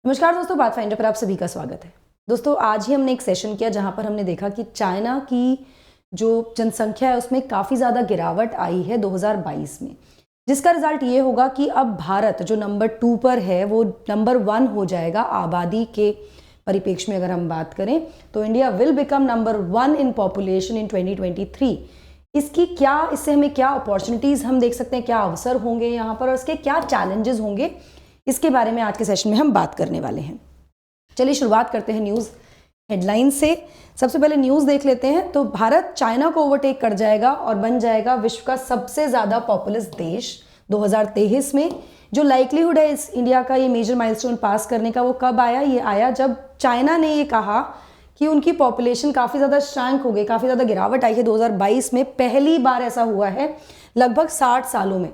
नमस्कार दोस्तों, बात फाइंडर पर आप सभी का स्वागत है। दोस्तों, आज ही हमने एक सेशन किया जहां पर हमने देखा कि चाइना की जो जनसंख्या है उसमें काफ़ी ज़्यादा गिरावट आई है 2022 में, जिसका रिजल्ट ये होगा कि अब भारत जो नंबर 2 पर है वो नंबर 1 हो जाएगा। आबादी के परिप्रेक्ष्य में अगर हम बात करें तो India will become number 1 in population in 2023। इससे हमें क्या अपॉर्चुनिटीज़ हम देख सकते हैं, क्या अवसर होंगे यहाँ पर और इसके क्या चैलेंजेस होंगे, इसके बारे में आज के सेशन में हम बात करने वाले हैं। चलिए शुरुआत करते हैं न्यूज़ हेडलाइन से। सबसे पहले न्यूज़ देख लेते हैं। तो भारत चाइना को ओवरटेक कर जाएगा और बन जाएगा विश्व का सबसे ज़्यादा पॉपुलस देश 2023 में। जो लाइक्लीहुड है इस इंडिया का ये मेजर माइलस्टोन पास करने का, वो कब आया? ये आया जब चाइना ने ये कहा कि उनकी पॉपुलेशन काफ़ी ज़्यादा श्रैंक हो गई, काफ़ी ज़्यादा गिरावट आई है 2022 में। पहली बार ऐसा हुआ है लगभग 60 सालों में,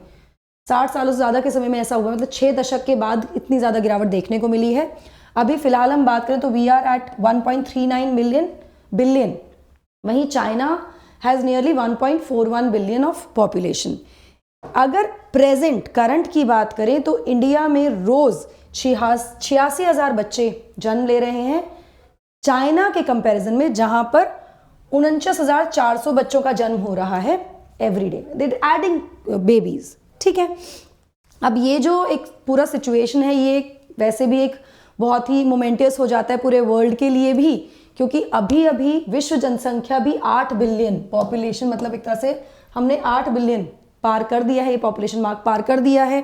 60 सालों से ज़्यादा के समय में ऐसा हुआ, मतलब 6 दशक के बाद इतनी ज़्यादा गिरावट देखने को मिली है। अभी फिलहाल हम बात करें तो वी आर एट 1.39 बिलियन। वहीं China has nearly 1.41 billion of population. अगर करंट की बात करें तो इंडिया में रोज़ 86,000 बच्चे जन्म ले रहे हैं, चाइना के कंपैरिजन में जहां पर 49,400 बच्चों का जन्म हो रहा है एवरी डे। दे एडिंग बेबीज, ठीक है। अब ये जो एक पूरा सिचुएशन है ये वैसे भी एक बहुत ही मोमेंटियस हो जाता है पूरे वर्ल्ड के लिए भी, क्योंकि अभी अभी विश्व जनसंख्या भी 8 बिलियन पॉपुलेशन, मतलब एक तरह से हमने 8 बिलियन पार कर दिया है, ये पॉपुलेशन मार्क पार कर दिया है।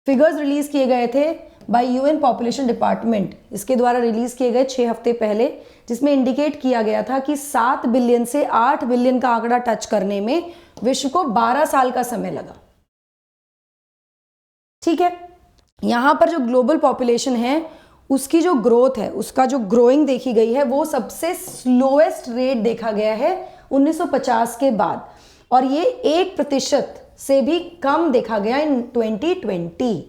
फिगर्स रिलीज किए गए थे बाय यूएन पॉपुलेशन डिपार्टमेंट, इसके द्वारा रिलीज किए गए 6 हफ्ते पहले, जिसमें इंडिकेट किया गया था कि 7 बिलियन से 8 बिलियन का आंकड़ा टच करने में विश्व को 12 साल का समय लगा, ठीक है। यहां पर जो ग्लोबल पॉपुलेशन है उसकी जो ग्रोथ है, उसका जो ग्रोइंग देखी गई है वो सबसे स्लोएस्ट रेट देखा गया है 1950 के बाद, और ये 1% से भी कम देखा गया इन 2020।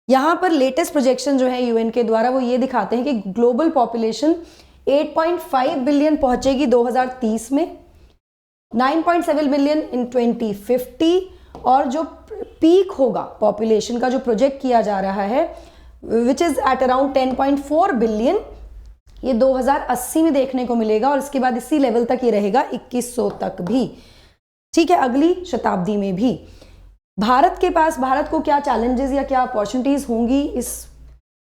यहां पर लेटेस्ट प्रोजेक्शन जो है यूएन के द्वारा वो ये दिखाते हैं कि ग्लोबल पॉपुलेशन 8.5 बिलियन पहुंचेगी 2030 में, 9.7 बिलियन इन 2050, और जो पीक होगा पॉपुलेशन का जो प्रोजेक्ट किया जा रहा है which is at around 10.4 billion, ये 2080 में देखने को मिलेगा, और इसके बाद इसी लेवल तक ये रहेगा 2100 तक भी, ठीक है, अगली शताब्दी में भी। भारत को क्या चैलेंजेस या क्या अपॉर्चुनिटीज होंगी इस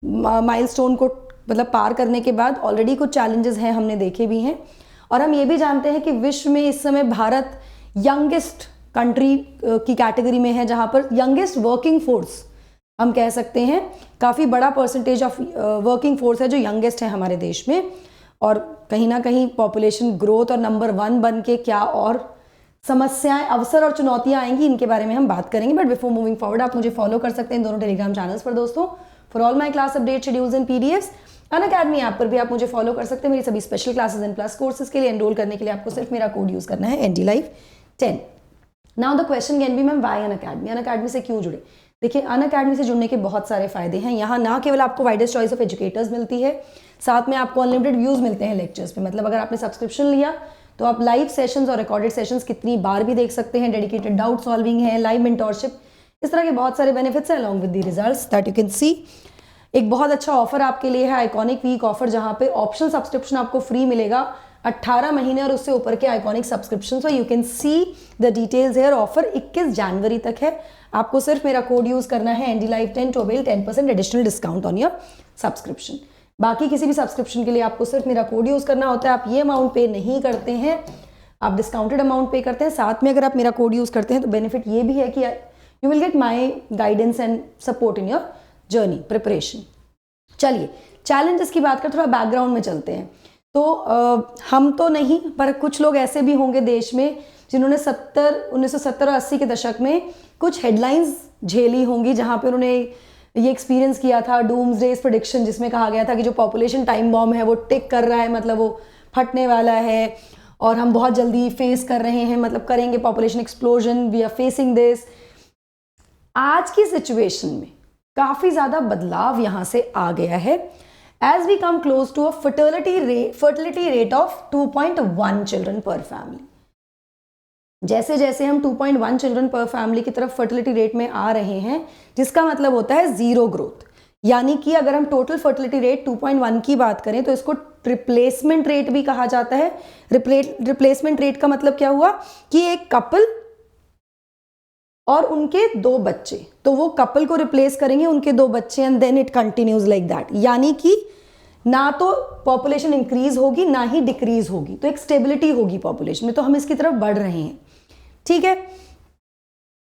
माइलस्टोन को मतलब पार करने के बाद? ऑलरेडी कुछ चैलेंजेस हैं, हमने देखे भी हैं, और हम ये भी जानते हैं कि विश्व में इस समय भारत यंगेस्ट कंट्री की कैटेगरी में है, जहां पर यंगेस्ट वर्किंग फोर्स हम कह सकते हैं, काफ़ी बड़ा परसेंटेज ऑफ वर्किंग फोर्स है जो यंगेस्ट है हमारे देश में। और कहीं ना कहीं पॉपुलेशन ग्रोथ और नंबर 1 बन के क्या और समस्याएं, अवसर और चुनौतियां आएंगी, इनके बारे में हम बात करेंगे। बट बिफोर मूविंग फॉरवर्ड, आप मुझे फॉलो कर सकते हैं दोनों टेलीग्राम चैनल्स पर दोस्तों। For all my class update schedules and PDFs, Unacademy app पर भी आप मुझे फॉलो कर सकते हैं। मेरी सभी special classes and plus courses के लिए एनरोल करने के लिए आपको सिर्फ मेरा कोड यूज़ करना है NDLive10। Now the question can be, ma'am Y Unacademy? Unacademy से क्यों जुड़े? देखिए, अनअकैडमी से जुड़ने के बहुत सारे फायदे हैं। यहाँ ना केवल आपको वाइडेस्ट चॉइस ऑफ एजुकेटर्स मिलती है, साथ में आपको अनलिमिटेड व्यूज़ मिलते हैं लेक्चर्स पे। मतलब अगर आपने सब्सक्रिप्शन लिया तो आप लाइव सेशंस और रिकॉर्डेड सेशंस कितनी बार भी देख सकते हैं। डेडिकेटेड डाउट सॉल्विंग है, लाइव मेंटोरशिप, इस तरह के बहुत सारे बेनिफिट्स हैं along with the results that you can सी। एक बहुत अच्छा ऑफर आपके लिए है, आइकॉनिक वीक ऑफर, जहाँ पे ऑप्शनल सब्सक्रिप्शन आपको फ्री मिलेगा 18 महीने और उससे ऊपर के iconic subscription. So you can see the details here. Offer 21 जनवरी तक है। आपको सिर्फ मेरा कोड यूज करना है NDLive10 to avail 10% additional discount on your subscription. बाकी किसी भी सब्सक्रिप्शन के लिए आपको सिर्फ मेरा कोड यूज करना होता है। आप ये अमाउंट पे नहीं करते हैं, आप डिस्काउंटेड अमाउंट पे करते हैं। साथ में अगर आप मेरा कोड यूज करते हैं तो बेनिफिट ये भी है कि you will get my guidance and support in your journey preparation. चलिए चैलेंजेस की बात कर, थोड़ा बैकग्राउंड में चलते हैं। तो हम तो नहीं, पर कुछ लोग ऐसे भी होंगे देश में जिन्होंने 1970 और 80 के दशक में कुछ हेडलाइंस झेली होंगी, जहां पे उन्होंने ये एक्सपीरियंस किया था डूम्सडेज प्रेडिक्शन, जिसमें कहा गया था कि जो पॉपुलेशन टाइम बॉम्ब है वो टिक कर रहा है, मतलब वो फटने वाला है और हम बहुत जल्दी फेस कर रहे हैं, मतलब करेंगे population explosion, we are facing this. आज की सिचुएशन में काफ़ी ज़्यादा बदलाव यहाँ से आ गया है। As we come close to a fertility rate of 2.1 children per family, जैसे जैसे हम 2.1 चिल्ड्रन पर फैमिली की तरफ फर्टिलिटी रेट में आ रहे हैं, जिसका मतलब होता है जीरो ग्रोथ। यानी कि अगर हम टोटल फर्टिलिटी रेट 2.1 की बात करें तो इसको रिप्लेसमेंट रेट भी कहा जाता है। रिप्लेसमेंट रेट का मतलब क्या हुआ कि एक कपल और उनके 2 बच्चे, तो वो कपल को रिप्लेस करेंगे, उनके 2 बच्चे, and then it continues like that. यानी कि ना तो पॉपुलेशन इंक्रीज होगी ना ही डिक्रीज होगी, तो एक स्टेबिलिटी होगी पॉपुलेशन में, तो हम इसकी तरफ बढ़ रहे हैं। ठीक है,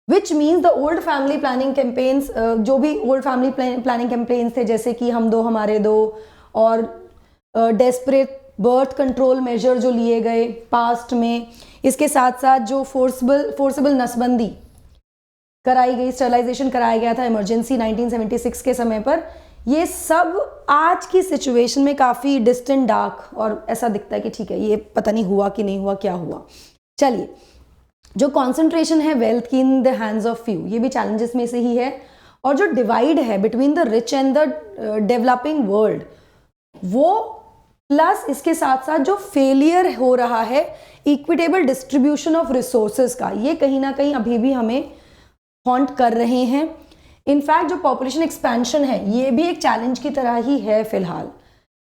which means the old family planning campaigns, जो भी ओल्ड फैमिली प्लानिंग कैंपेन्स थे जैसे कि हम 2 हमारे 2 और डेस्परेट बर्थ कंट्रोल मेजर जो लिए गए पास्ट में, इसके साथ साथ जो फोर्सेबल नसबंदी कराई गई, स्टरलाइजेशन कराया गया था इमरजेंसी 1976 के समय पर, ये सब आज की सिचुएशन में काफ़ी डिस्टेंट डार्क और ऐसा दिखता है कि ठीक है ये पता नहीं हुआ कि नहीं हुआ, क्या हुआ। चलिए, जो कॉन्सेंट्रेशन है वेल्थ की in the hands of few, ये भी चैलेंजेस में से ही है। और जो डिवाइड है between the rich and the developing world, वो प्लस इसके साथ साथ जो फेलियर हो रहा है इक्विटेबल डिस्ट्रीब्यूशन ऑफ रिसोर्सेज का, ये कहीं ना कहीं अभी भी हमें हॉन्ट कर रहे हैं। इनफैक्ट जो पॉपुलेशन एक्सपेंशन है ये भी एक चैलेंज की तरह ही है फिलहाल।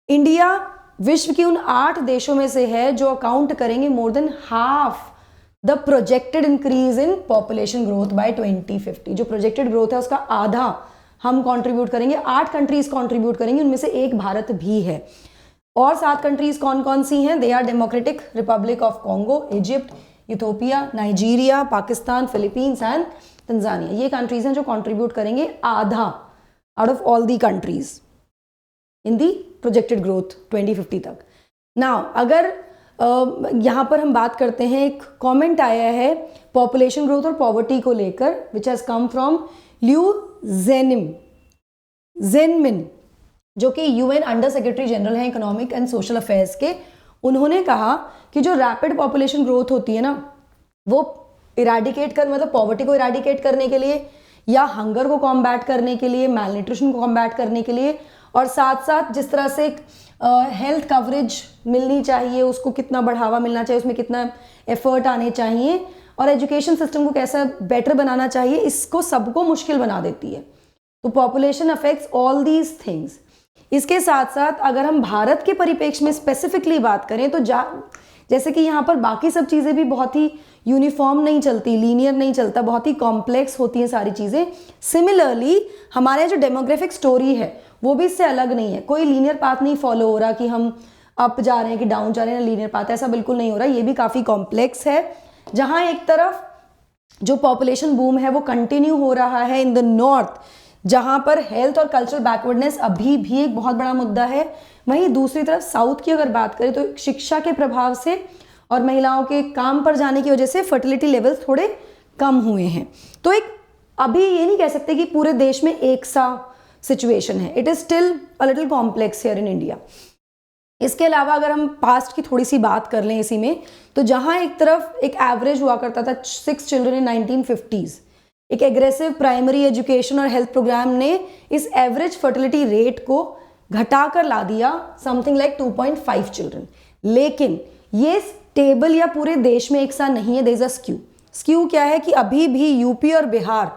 इंडिया विश्व की उन 8 देशों में से है जो अकाउंट करेंगे more than half the projected increase in population growth by 2050। जो प्रोजेक्टेड ग्रोथ है उसका आधा हम कंट्रीब्यूट करेंगे, 8 कंट्रीज कंट्रीब्यूट करेंगे, उनमें से एक भारत भी है। और 7 कंट्रीज कौन कौन सी हैं? They are Democratic Republic of Congo, Egypt, Ethiopia, Nigeria, Pakistan, Philippines and Tanzania. ये कंट्रीज हैं जो कंट्रीब्यूट करेंगे आधा out of all the countries in the projected growth 2050 तक। नाउ अगर यहाँ पर हम बात करते हैं, एक कमेंट आया है पॉपुलेशन ग्रोथ और पॉवर्टी को लेकर, विच हैज कम फ्रॉम ल्यू जेनमिन, जो कि यूएन अंडर सेक्रेटरी जनरल हैं इकोनॉमिक एंड सोशल अफेयर्स के। उन्होंने कहा कि जो रैपिड पॉपुलेशन ग्रोथ होती है ना, वो इराडिकेट कर, मतलब पॉवर्टी को इराडिकेट करने के लिए या हंगर को कॉम्बैट करने के लिए, मैल न्यूट्रिशन को कॉम्बैट करने के लिए, और साथ साथ जिस तरह से हेल्थ कवरेज मिलनी चाहिए, उसको कितना बढ़ावा मिलना चाहिए, उसमें कितना एफर्ट आने चाहिए, और एजुकेशन सिस्टम को कैसा बेटर बनाना चाहिए, इसको सबको मुश्किल बना देती है। तो population affects all these things. इसके साथ साथ अगर हम भारत के परिप्रेक्ष्य में स्पेसिफिकली बात करें तो जैसे कि यहाँ पर बाकी सब चीज़ें भी बहुत ही यूनिफॉर्म नहीं चलती, लीनियर नहीं चलता, बहुत ही कॉम्प्लेक्स होती हैं सारी चीज़ें। सिमिलरली हमारे जो डेमोग्राफिक स्टोरी है वो भी इससे अलग नहीं है। कोई लीनियर पाथ नहीं फॉलो हो रहा कि हम अप जा रहे हैं कि डाउन जा रहे हैं, लीनियर पाथ ऐसा बिल्कुल नहीं हो रहा। ये भी काफ़ी कॉम्प्लेक्स है, जहाँ एक तरफ जो पॉपुलेशन बूम है वो कंटिन्यू हो रहा है इन द नॉर्थ, जहाँ पर हेल्थ और कल्चरल बैकवर्डनेस अभी भी एक बहुत बड़ा मुद्दा है। वहीं दूसरी तरफ साउथ की अगर बात करें तो शिक्षा के प्रभाव से और महिलाओं के काम पर जाने की वजह से फर्टिलिटी लेवल्स थोड़े कम हुए हैं। तो एक अभी ये नहीं कह सकते कि पूरे देश में एक सा सिचुएशन है, it is still a little complex here in India. इसके अलावा अगर हम पास्ट की थोड़ी सी बात कर लें इसी में, तो जहां एक तरफ एक एवरेज हुआ करता था 6 चिल्ड्रन इन 1950s, एक एग्रेसिव प्राइमरी एजुकेशन और हेल्थ प्रोग्राम ने इस एवरेज फर्टिलिटी रेट को घटाकर ला दिया समथिंग लाइक 2.5 चिल्ड्रन। लेकिन ये स्टेबल या पूरे देश में एक सा नहीं है, there is a skew. Skew क्या है कि अभी भी यूपी और बिहार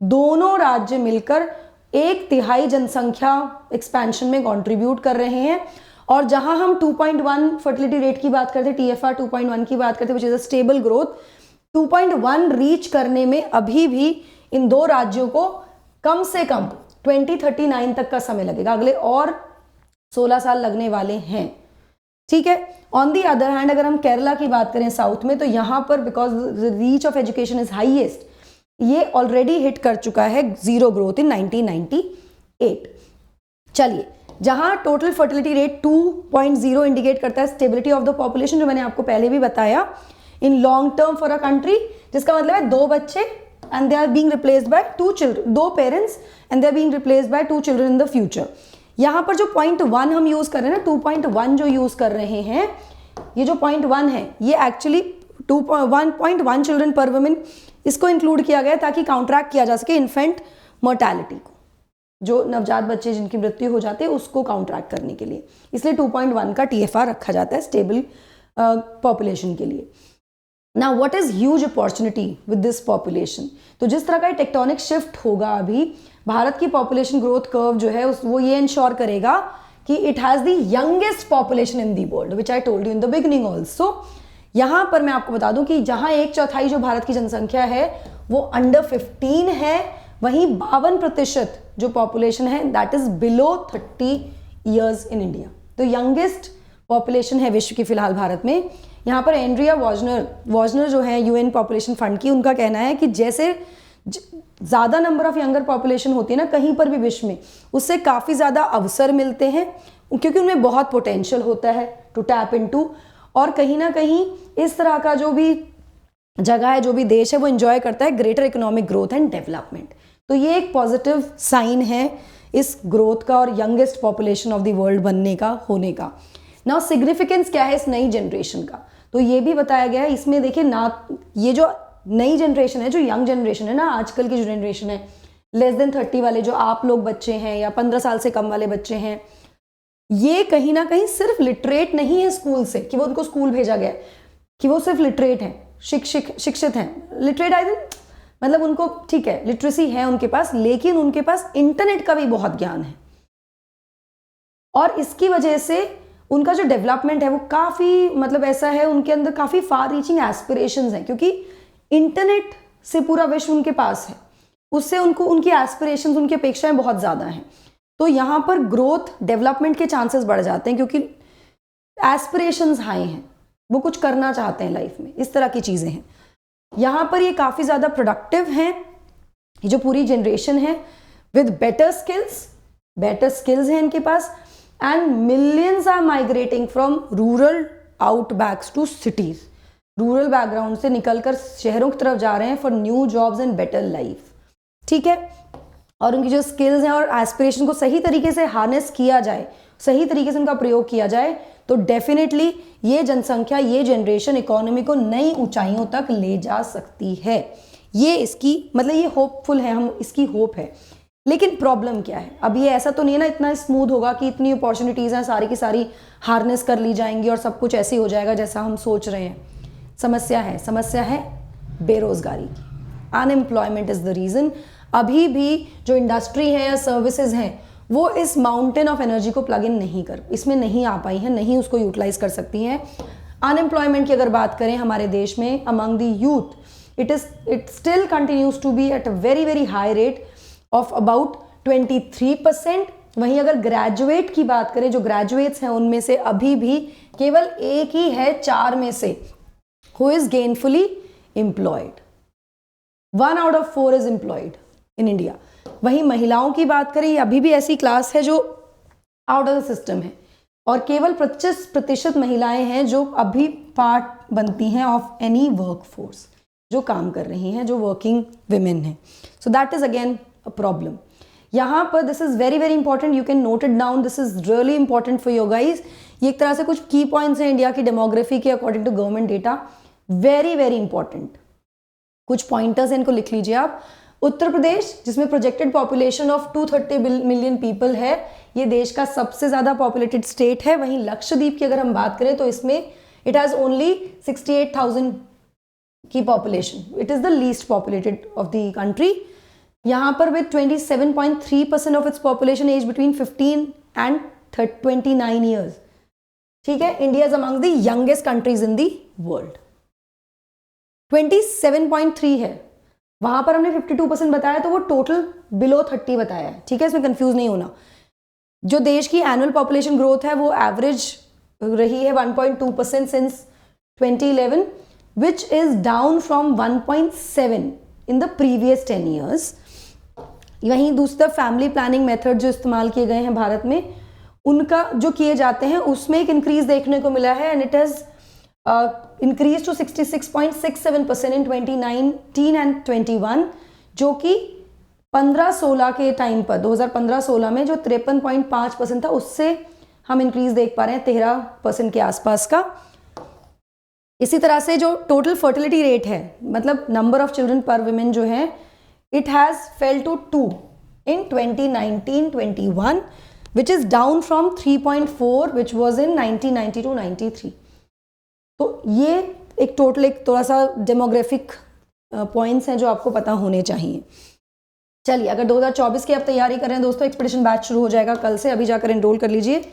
दोनों राज्य मिलकर 1/3 जनसंख्या एक्सपेंशन में कंट्रीब्यूट कर रहे हैं। और जहां हम 2.1 फर्टिलिटी रेट की बात करते हैं, TFR 2.1 की बात करते हैं, which is a stable growth, 2.1 reach करने में अभी भी इन 2 राज्यों को कम से कम 2039 तक का समय लगेगा, अगले और 16 साल लगने वाले हैं। ठीक है। ऑन दी अदर हैंड अगर हम केरला की बात करें साउथ में, तो यहाँ पर because the reach of education is highest, ये ऑलरेडी हिट कर चुका है जीरो ग्रोथ इन 1998। चलिए, जहां टोटल फर्टिलिटी रेट 2.0 इंडिकेट करता है स्टेबिलिटी ऑफ द पॉपुलेशन, जो मैंने आपको पहले भी बताया, in long term for a country, जिसका मतलब है 2 बच्चे and they are being replaced by 2 children, 2 parents and they are being replaced by 2 children in the future. यहाँ पर जो 0.1 हम यूज कर रहे हैं ना, 2.1 जो यूज कर रहे हैं, ये जो 0.1 है ये एक्चुअली 1.1 चिल्ड्रन पर वुमेन, इसको इंक्लूड किया गया ताकि काउंटरैक्ट किया जा सके इन्फेंट मोर्टेलिटी को, जो नवजात बच्चे जिनकी मृत्यु हो जाती है उसको काउंटरैक्ट करने के लिए। इसलिए 2.1 का TFR रखा जाता है स्टेबल पॉपुलेशन के लिए। Now what is huge opportunity with this population? तो जिस तरह का टेक्टोनिक शिफ्ट होगा अभी, भारत की पॉपुलेशन ग्रोथ कर्व जो है वो ये इंश्योर करेगा कि it has the youngest population in the world, which I told you in the beginning also. यहां पर मैं आपको बता दूं कि जहां 1/4 जो भारत की जनसंख्या है वो अंडर 15 है, वहीं 52% जो पॉपुलेशन है that is below 30 years in India. तो यंगेस्ट पॉपुलेशन है विश्व की फिलहाल भारत में। यहाँ पर एंड्रिया वॉजनर जो है यूएन पॉपुलेशन फंड की, उनका कहना है कि जैसे ज़्यादा नंबर ऑफ यंगर पॉपुलेशन होती है ना कहीं पर भी विश्व में, उससे काफ़ी ज़्यादा अवसर मिलते हैं क्योंकि उनमें बहुत पोटेंशियल होता है टू टैप इनटू, और कहीं ना कहीं इस तरह का जो भी जगह है, जो भी देश है, वो एंजॉय करता है greater economic growth and development. तो ये एक पॉजिटिव साइन है इस ग्रोथ का और youngest population of the world बनने का, होने का। नाउ सिग्निफिकेंस क्या है इस नई जनरेशन का? तो ये भी बताया गया है इसमें। देखिए ना, ये जो नई जनरेशन है, जो यंग जनरेशन है ना, आजकल की जो जनरेशन है, लेस देन 30 वाले जो आप लोग बच्चे हैं या 15 साल से कम वाले बच्चे हैं, ये कहीं ना कहीं सिर्फ लिटरेट नहीं है स्कूल से, कि वो उनको स्कूल भेजा गया कि वो सिर्फ लिटरेट हैं, शिक्षित हैं। लिटरेट आई थिंक मतलब उनको ठीक है, लिटरेसी है उनके पास, लेकिन उनके पास इंटरनेट का भी बहुत ज्ञान है, और इसकी वजह से उनका जो डेवलपमेंट है वो काफ़ी मतलब ऐसा है, उनके अंदर काफ़ी फार रीचिंग एस्पिरेशंस हैं, क्योंकि इंटरनेट से पूरा विश्व उनके पास है, उससे उनको उनकी एस्पिरेशंस, उनकी अपेक्षाएं बहुत ज़्यादा हैं। तो यहाँ पर ग्रोथ डेवलपमेंट के चांसेस बढ़ जाते हैं क्योंकि एस्पिरेशंस हाई हैं, वो कुछ करना चाहते हैं लाइफ में, इस तरह की चीज़ें हैं। यहाँ पर ये काफ़ी ज़्यादा प्रोडक्टिव हैं, ये जो पूरी जनरेशन है, विद बेटर स्किल्स हैं इनके पास, and millions are migrating from rural outbacks to cities. Rural background से निकलकर शहरों की तरफ जा रहे हैं for new jobs and better life. ठीक है, और उनकी जो स्किल्स हैं और एस्पिरेशन को सही तरीके से हार्नेस किया जाए, सही तरीके से उनका प्रयोग किया जाए, तो डेफिनेटली ये जनसंख्या, ये जनरेशन इकोनॉमी को नई ऊंचाइयों तक ले जा सकती है। ये इसकी मतलब ये होपफुल है, हम इसकी होप है। लेकिन प्रॉब्लम क्या है? अब ये ऐसा तो नहीं है ना इतना स्मूथ होगा कि इतनी अपॉर्चुनिटीज़ हैं सारी की सारी हार्नेस कर ली जाएंगी और सब कुछ ऐसे ही हो जाएगा जैसा हम सोच रहे हैं। समस्या है बेरोजगारी की। Unemployment is the reason. अभी भी जो इंडस्ट्री है या सर्विसेज हैं वो इस माउंटेन ऑफ एनर्जी को प्लग इन इसमें नहीं आ पाई हैं, नहीं उसको यूटिलाइज कर सकती हैं। अनएम्प्लॉयमेंट की अगर बात करें हमारे देश में among the youth, it still continues to be at a very very high rate of about 23%। वहीं अगर ग्रेजुएट की बात करें, जो ग्रेजुएट्स हैं उनमें से अभी भी केवल एक ही है 4 में से who is gainfully employed. 1 out of 4 is employed in India. वहीं महिलाओं की बात करें, अभी भी ऐसी क्लास है जो आउट ऑफ द सिस्टम है, और केवल 25% महिलाएं हैं जो अभी पार्ट बनती हैं ऑफ एनी वर्क फोर्स, जो काम कर रही हैं, जो वर्किंग विमेन हैं। So that is again a problem. यहाँ पर this is very very important, you can note it down, this is really important for your guys. ये एक तरह से कुछ की पॉइंट्स हैं इंडिया की डेमोग्राफी के according to government data, very very important. कुछ पॉइंटर्स हैं, इनको लिख लीजिए आप। उत्तर प्रदेश, जिसमें projected population of 230 million people है, ये देश का सबसे ज़्यादा पॉपुलेटेड स्टेट है। वहीं लक्षद्वीप की अगर हम बात करें तो इसमें इट हैज़ ओनली 68,000 की population, it is the least populated of the country. यहाँ पर with 27.3% of its population age between 15 and 29 years. ठीक है, India is among the youngest countries in the world. 27.3 है, वहां पर हमने 52% बताया, तो वो टोटल बिलो 30 बताया है। ठीक है, इसमें कंफ्यूज नहीं होना। जो देश की एनुअल पॉपुलेशन ग्रोथ है वो एवरेज रही है 1.2% since 2011, which is down from 1.7 in the previous 10 years. वहीं दूसरा फैमिली प्लानिंग मेथड जो इस्तेमाल किए गए हैं भारत में, उनका जो किए जाते हैं उसमें एक इंक्रीज देखने को मिला है, and it has increased to 66.67% in 2019 and 21, जो कि 15-16 के टाइम पर 2015-16 में जो 53.5% था उससे हम इंक्रीज देख पा रहे हैं 13% के आसपास का। इसी तरह से जो टोटल फर्टिलिटी रेट है, मतलब number of children per women जो है, it has fell to 2 in 2019-21, which is down from 3.4 which was in 1990 to 93। तो ये एक टोटल एक थोड़ा सा डेमोग्राफिक पॉइंट्स हैं जो आपको पता होने चाहिए। चलिए, अगर 2024 की आप तैयारी कर रहे हैं दोस्तों, एक्सपीडिशन बैच शुरू हो जाएगा कल से, अभी जाकर एनरोल कर लीजिए।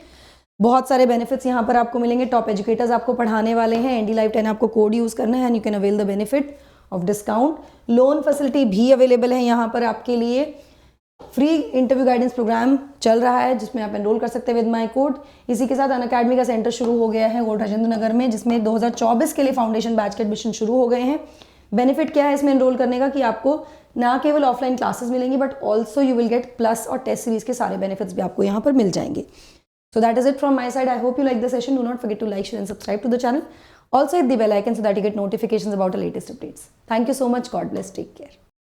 बहुत सारे बेनिफिट्स यहाँ पर आपको मिलेंगे, टॉप एजुकेटर्स आपको पढ़ाने वाले हैं, एनडी लाइव 10 आपको कोड यूज़ करना है and you can avail the benefit of discount. Loan facility भी अवेलेबल है यहाँ पर आपके लिए। फ्री इंटरव्यू गाइडेंस प्रोग्राम चल रहा है जिसमें आप एनरोल कर सकते हैं विद माई कोड। इसी के साथ अनअकैडमी का सेंटर शुरू हो गया है ओल्ड राजेंद्र नगर में, जिसमें 2024 के लिए फाउंडेशन बैच के एडमिशन शुरू हो गए हैं। बेनिफिट क्या है इसमें एनरोल करने का कि आपको ना केवल ऑफलाइन क्लासेस मिलेंगी but also you will get plus और टेस्ट सीरीज के सारे बेनिफिट्स भी आपको यहाँ पर मिल जाएंगे। So that is it from my side. I hope you like the session. Do not forget to like, share and subscribe to the channel. Also hit the bell icon so that you get notifications about the latest updates. Thank you so much. God bless. Take care.